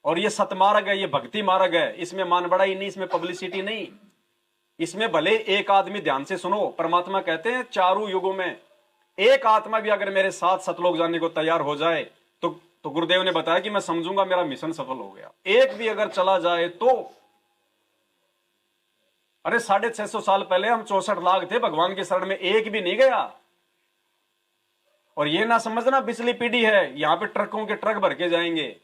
और ये सतमार्ग है, ये भक्ति मार्ग है, इसमें मान बढ़ाई नहीं, इसमें पब्लिसिटी नहीं। इसमें भले एक आदमी, ध्यान से सुनो, परमात्मा कहते हैं चारों युगों में एक आत्मा भी अगर मेरे साथ सतलोक जाने को तैयार हो जाए तो गुरुदेव ने बताया कि मैं समझूंगा मेरा मिशन सफल हो गया। एक भी अगर चला जाए तो, अरे 650 साल पहले हम 64 लाख थे भगवान की शरण में, एक भी नहीं गया। और ये ना समझना पिछली पीढ़ी है, यहां पे ट्रकों के ट्रक भर के जाएंगे।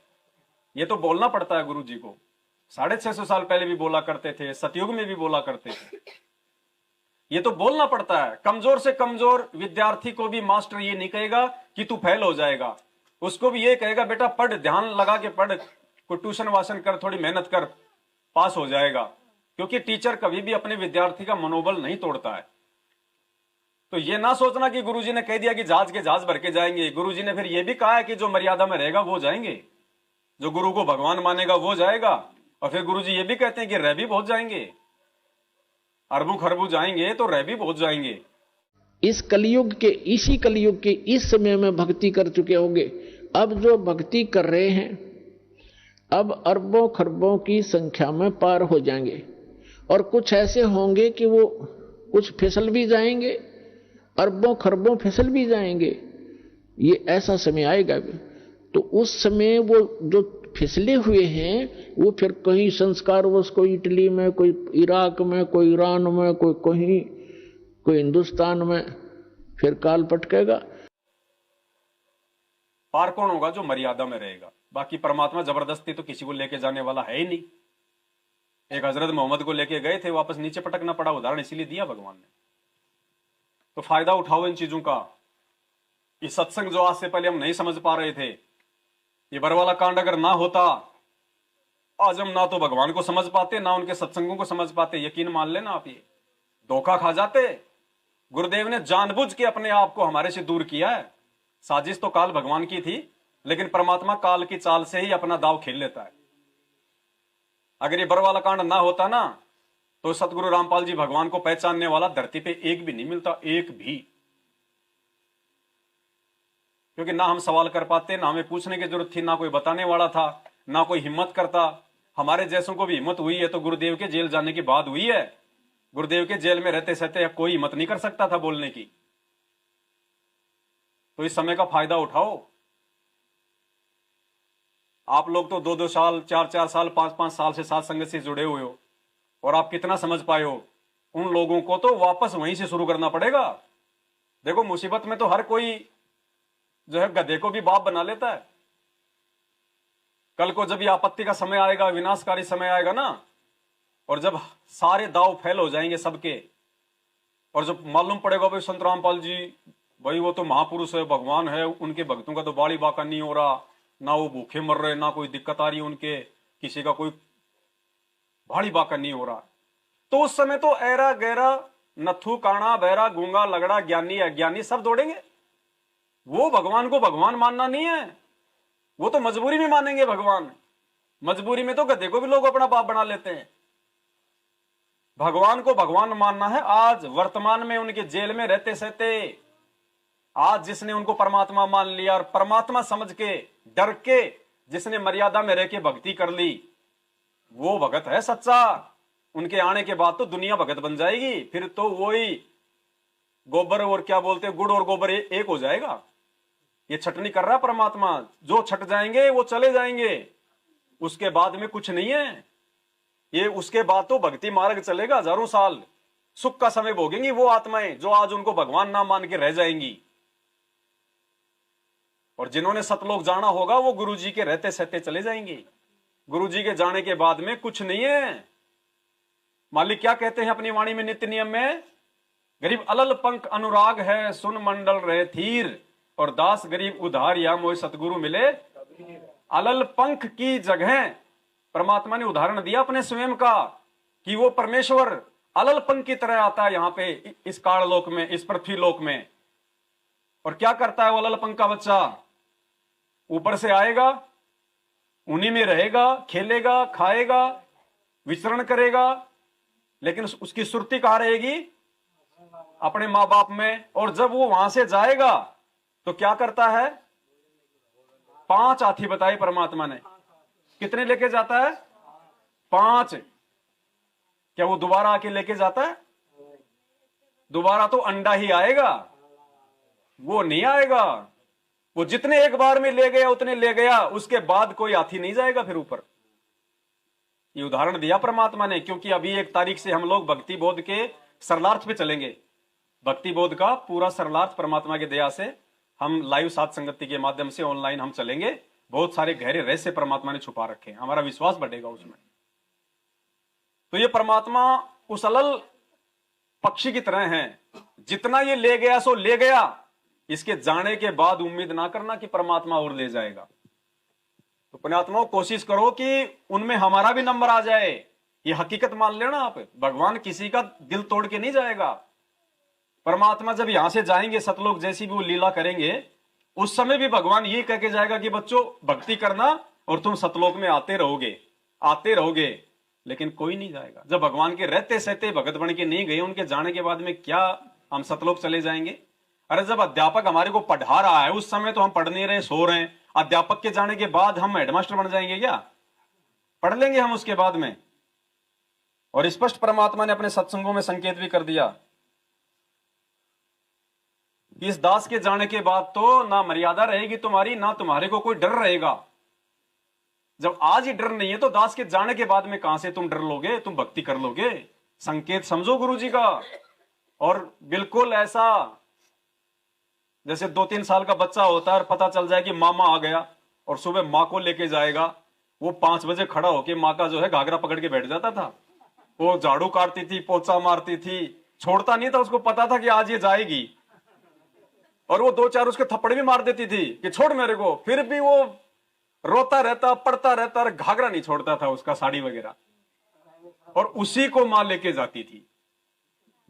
ये तो बोलना पड़ता है गुरु जी को। 650 साल पहले भी बोला करते थे, सतयुग में भी बोला करते थे। ये तो बोलना पड़ता है। कमजोर से कमजोर विद्यार्थी को भी मास्टर ये नहीं कहेगा कि तू फेल हो जाएगा, उसको भी ये कहेगा बेटा पढ़, ध्यान लगा के पढ़, कोई ट्यूशन वाशन कर, थोड़ी मेहनत कर, पास हो जाएगा। क्योंकि टीचर कभी भी अपने विद्यार्थी का मनोबल नहीं तोड़ता है। तो ये ना सोचना कि गुरुजी ने कह दिया कि जहाज के जहाज भर के जाएंगे। गुरुजी ने फिर ये भी कहा है कि जो मर्यादा में रहेगा वो जाएंगे, जो गुरु को भगवान मानेगा वो जाएगा। और फिर गुरुजी ये भी कहते हैं कि रह भी बहुत जाएंगे, अरबों खरबों जाएंगे तो रह भी बहुत जाएंगे। इस कलयुग के, इसी कलयुग के इस समय में भक्ति कर चुके होंगे। अब जो भक्ति कर रहे हैं अब अरबों खरबों की संख्या में पार हो जाएंगे। और कुछ ऐसे होंगे कि वो कुछ फिसल भी जाएंगे, अरबों खरबों फिसल भी जाएंगे। ये ऐसा समय आएगा भी। तो उस समय वो जो फिसले हुए हैं वो फिर कहीं संस्कारवश, कोई इटली में, कोई इराक में, कोई ईरान में, कोई कहीं, कोई हिंदुस्तान में, फिर काल पटकेगा। पार कौन होगा? जो मर्यादा में रहेगा। बाकी परमात्मा जबरदस्ती तो किसी को लेके जाने वाला है ही नहीं। एक हजरत मोहम्मद को लेके गए थे, वापस नीचे पटकना पड़ा। उदाहरण इसीलिए दिया भगवान ने। तो फायदा उठाओ इन चीजों का। ये सत्संग जो आज से पहले हम नहीं समझ पा रहे थे, ये बरवाला कांड अगर ना होता, आज हम ना तो भगवान को समझ पाते, ना उनके सत्संगों को समझ पाते। यकीन मान लेना आप, ये धोखा खा जाते। गुरुदेव ने जानबूझ के अपने आप को हमारे से दूर किया है। साजिश तो काल भगवान की थी, लेकिन परमात्मा काल की चाल से ही अपना दाव खेल लेता है। अगर ये बरवाला कांड ना होता ना, तो सतगुरु रामपाल जी भगवान को पहचानने वाला धरती पे एक भी नहीं मिलता, एक भी। क्योंकि ना हम सवाल कर पाते, ना हमें पूछने की जरूरत थी, ना कोई बताने वाला था, ना कोई हिम्मत करता। हमारे जैसों को भी हिम्मत हुई है तो गुरुदेव के जेल जाने के बाद हुई है। गुरुदेव के जेल में रहते सहते कोई हिम्मत नहीं कर सकता था बोलने की। तो इस समय का फायदा उठाओ। आप लोग तो 2-2 साल, 4-4 साल, 5-5 साल से साथ संगत से जुड़े हुए हो, और आप कितना समझ पाए हो। उन लोगों को तो वापस वहीं से शुरू करना पड़ेगा। देखो, मुसीबत में तो हर कोई जो है गधे को भी बाप बना लेता है। कल को जब ये आपत्ति का समय आएगा, विनाशकारी समय आएगा ना, और जब सारे दाव फेल हो जाएंगे सबके, और जब मालूम पड़ेगा भाई संत रामपाल जी, भाई वो तो महापुरुष है, भगवान है, उनके भक्तों का तो बाड़ी बाका नहीं हो रहा, ना वो भूखे मर रहे, ना कोई दिक्कत आ रही है उनके, किसी का कोई बाड़ी बाका नहीं हो रहा, तो उस समय तो ऐरा गैरा, नथु काना, बहरा, गूंगा, लगड़ा, ज्ञानी अज्ञानी सब दौड़ेंगे। वो भगवान को भगवान मानना नहीं है, वो तो मजबूरी में मानेंगे भगवान। मजबूरी में तो गधे को भी लोग अपना बाप बना लेते हैं। भगवान को भगवान मानना है। आज वर्तमान में उनके जेल में रहते सहते आज जिसने उनको परमात्मा मान लिया और परमात्मा समझ के, डर के, जिसने मर्यादा में रह के भक्ति कर ली, वो भगत है सच्चा। उनके आने के बाद तो दुनिया भगत बन जाएगी। फिर तो वही गोबर और क्या बोलते हैं, गुड़ और गोबर एक हो जाएगा। ये छटनी कर रहा परमात्मा। जो छट जाएंगे वो चले जाएंगे, उसके बाद में कुछ नहीं है। ये उसके बाद तो भक्ति मार्ग चलेगा हजारों साल। सुख का समय भोगेंगी वो आत्माएं जो आज उनको भगवान ना मान के रह जाएंगी। और जिन्होंने सतलोक जाना होगा वो गुरुजी के रहते सहते चले जाएंगे। गुरुजी के जाने के बाद में कुछ नहीं है। मालिक क्या कहते हैं अपनी वाणी में नित्य नियम में? गरीब अलल पंख अनुराग है, सुन मंडल रहे थीर, और दास गरीब उधार या मोय सतगुरु मिले। अलल पंख की जगह परमात्मा ने उदाहरण दिया अपने स्वयं का कि वो परमेश्वर अलल पंख की तरह आता है यहाँ पे, इस काल लोक में, इस पृथ्वी लोक में। और क्या करता है वो अलल पंख का बच्चा? ऊपर से आएगा, उन्हीं में रहेगा, खेलेगा, खाएगा, विचरण करेगा, लेकिन उसकी सुरती कहां रहेगी? अपने मां बाप में। और जब वो वहां से जाएगा तो क्या करता है? 5 हाथी बताए परमात्मा ने। कितने लेके जाता है? 5। क्या वो दोबारा आके लेके जाता है? दोबारा तो अंडा ही आएगा, वो नहीं आएगा। वो जितने एक बार में ले गया उतने ले गया, उसके बाद कोई हाथी नहीं जाएगा फिर ऊपर। ये उदाहरण दिया परमात्मा ने, क्योंकि अभी 1 तारीख से हम लोग भक्ति बोध के सरलार्थ पे चलेंगे। भक्ति बोध का पूरा सरलार्थ परमात्मा की दया से हम लाइव साथ संगति के माध्यम से ऑनलाइन हम चलेंगे। बहुत सारे गहरे रहस्य परमात्मा ने छुपा रखे हैं, हमारा विश्वास बढ़ेगा उसमें। तो ये परमात्मा उस अलल पक्षी की तरह है, जितना ये ले गया सो ले गया। इसके जाने के बाद उम्मीद ना करना कि परमात्मा और ले जाएगा। तो पुण्यात्माओं, कोशिश करो कि उनमें हमारा भी नंबर आ जाए। ये हकीकत मान लेना आप, भगवान किसी का दिल तोड़ के नहीं जाएगा। परमात्मा जब यहां से जाएंगे, सतलोक जैसी भी वो लीला करेंगे, उस समय भी भगवान ये कह के जाएगा कि बच्चों भक्ति करना और तुम सतलोक में आते रहोगे। लेकिन कोई नहीं जाएगा। जब भगवान के रहते सहते भगत बन के नहीं गए, उनके जाने के बाद में क्या हम सतलोक चले जाएंगे? अरे जब अध्यापक हमारे को पढ़ा रहा है उस समय तो हम पढ़ नहीं रहे, सो रहे हैं। अध्यापक के जाने के बाद हम हेडमास्टर बन जाएंगे क्या? पढ़ लेंगे हम उसके बाद में। और स्पष्ट परमात्मा ने अपने सत्संगों में संकेत भी कर दिया कि इस दास के जाने के बाद तो ना मर्यादा रहेगी तुम्हारी, ना तुम्हारे को कोई डर रहेगा। जब आज ही डर नहीं है तो दास के जाने के बाद में कहां से तुम डर लोगे, तुम भक्ति कर लोगे? संकेत समझो गुरु जी का। और बिल्कुल ऐसा जैसे 2-3 साल का बच्चा होता है और पता चल जाए कि मामा आ गया और सुबह माँ को लेके जाएगा, वो 5 बजे खड़ा होके माँ का जो है घाघरा पकड़ के बैठ जाता था। वो झाड़ू काटती थी, पोछा मारती थी, छोड़ता नहीं था। उसको पता था कि आज ये जाएगी, और वो 2-4 उसके थप्पड़ भी मार देती थी कि छोड़ मेरे को। फिर भी वो रोता रहता, पड़ता रहता, और घाघरा नहीं छोड़ता था उसका, साड़ी वगैरह। और उसी को मां लेके जाती थी।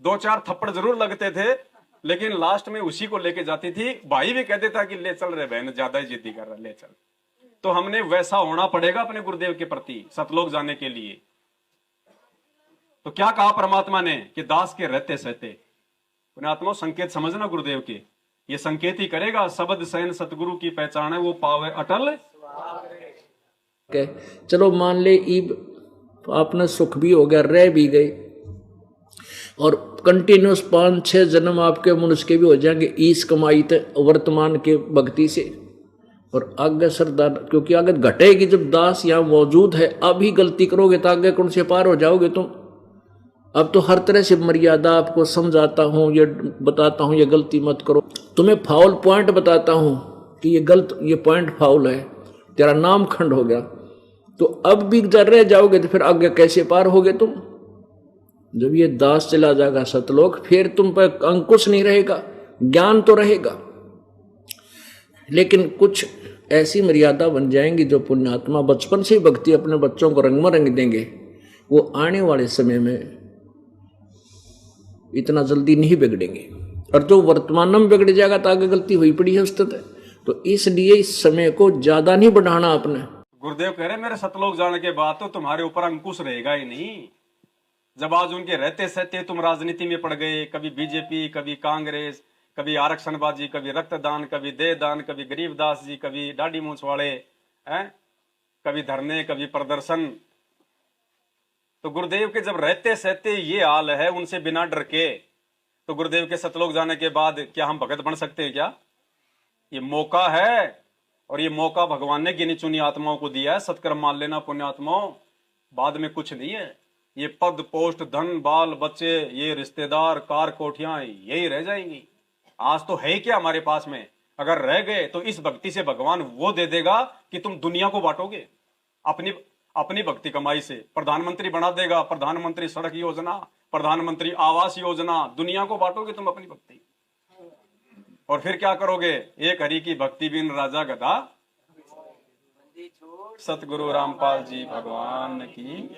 2-4 थप्पड़ जरूर लगते थे, लेकिन लास्ट में उसी को लेके जाती थी। भाई भी कहते था कि ले चल रे बहन, ज्यादा ही जिद्दी कर रहा, ले चल। तो हमने वैसा होना पड़ेगा अपने गुरुदेव के प्रति सतलोक जाने के लिए। तो क्या कहा परमात्मा ने कि दास के रहते सहते। पुण्यात्मा, संकेत समझना गुरुदेव के, ये संकेत ही करेगा। शब्द सैन सतगुरु की पहचान है, वो पावे अटल। चलो मान ले ईब आपने सुख भी हो गया, रह भी गए, और कंटिन्यूस 5-6 जन्म आपके मनुष्य के भी हो जाएंगे इस कमाई तक वर्तमान के भक्ति से। और आगे सरदार, क्योंकि आगे घटेगी जब दास यहाँ मौजूद है। अभी गलती करोगे तो आगे कौन से पार हो जाओगे तुम। अब तो हर तरह से मर्यादा आपको समझाता हूँ, ये बताता हूँ ये गलती मत करो, तुम्हें फाउल पॉइंट बताता हूँ कि ये पॉइंट फाउल है, तेरा नाम खंड हो गया। तो अब भी जब रह जाओगे तो फिर आगे कैसे पार होगे तुम? जब ये दास चला जाएगा सतलोक, फिर तुम पर अंकुश नहीं रहेगा, ज्ञान तो रहेगा, लेकिन कुछ ऐसी मर्यादा बन जाएंगी जो पुण्यात्मा बचपन से ही भक्ति अपने बच्चों को रंग में रंग देंगे। वो आने वाले समय में इतना जल्दी नहीं बिगड़ेंगे। और जो वर्तमान में बिगड़ जाएगा तो आगे गलती हुई पड़ी है उस तक। तो इसलिए इस समय को ज्यादा नहीं बढ़ाना आपने। गुरुदेव कह रहे मेरे सतलोक जाने के बाद तो तुम्हारे ऊपर अंकुश रहेगा ही नहीं। जब आज उनके रहते सहते तुम राजनीति में पड़ गए, कभी बीजेपी, कभी कांग्रेस, कभी आरक्षणबाजी, कभी रक्तदान, कभी देहदान, कभी गरीबदास जी, कभी दाढ़ी मूंछ वाले हैं, कभी धरने, कभी प्रदर्शन। तो गुरुदेव के जब रहते सहते ये हाल है, उनसे बिना डर के, तो गुरुदेव के सतलोक जाने के बाद क्या हम भगत बन सकते हैं क्या? ये मौका है, और ये मौका भगवान ने गिनी चुनी आत्माओं को दिया है। सत्कर्म मान लेना पुण्यात्माओं, बाद में कुछ नहीं है। ये पद, पोस्ट, धन, बाल बच्चे, ये रिश्तेदार, कार, कोठियां, यही रह जाएंगी। आज तो है क्या हमारे पास में? अगर रह गए तो इस भक्ति से भगवान वो दे देगा कि तुम दुनिया को बांटोगे। अपनी भक्ति कमाई से प्रधानमंत्री बना देगा, प्रधानमंत्री सड़क योजना, प्रधानमंत्री आवास योजना, दुनिया को बांटोगे तुम अपनी भक्ति। और फिर क्या करोगे? एक हरि की भक्ति बिन राजा गधा। सतगुरु रामपाल जी भगवान की।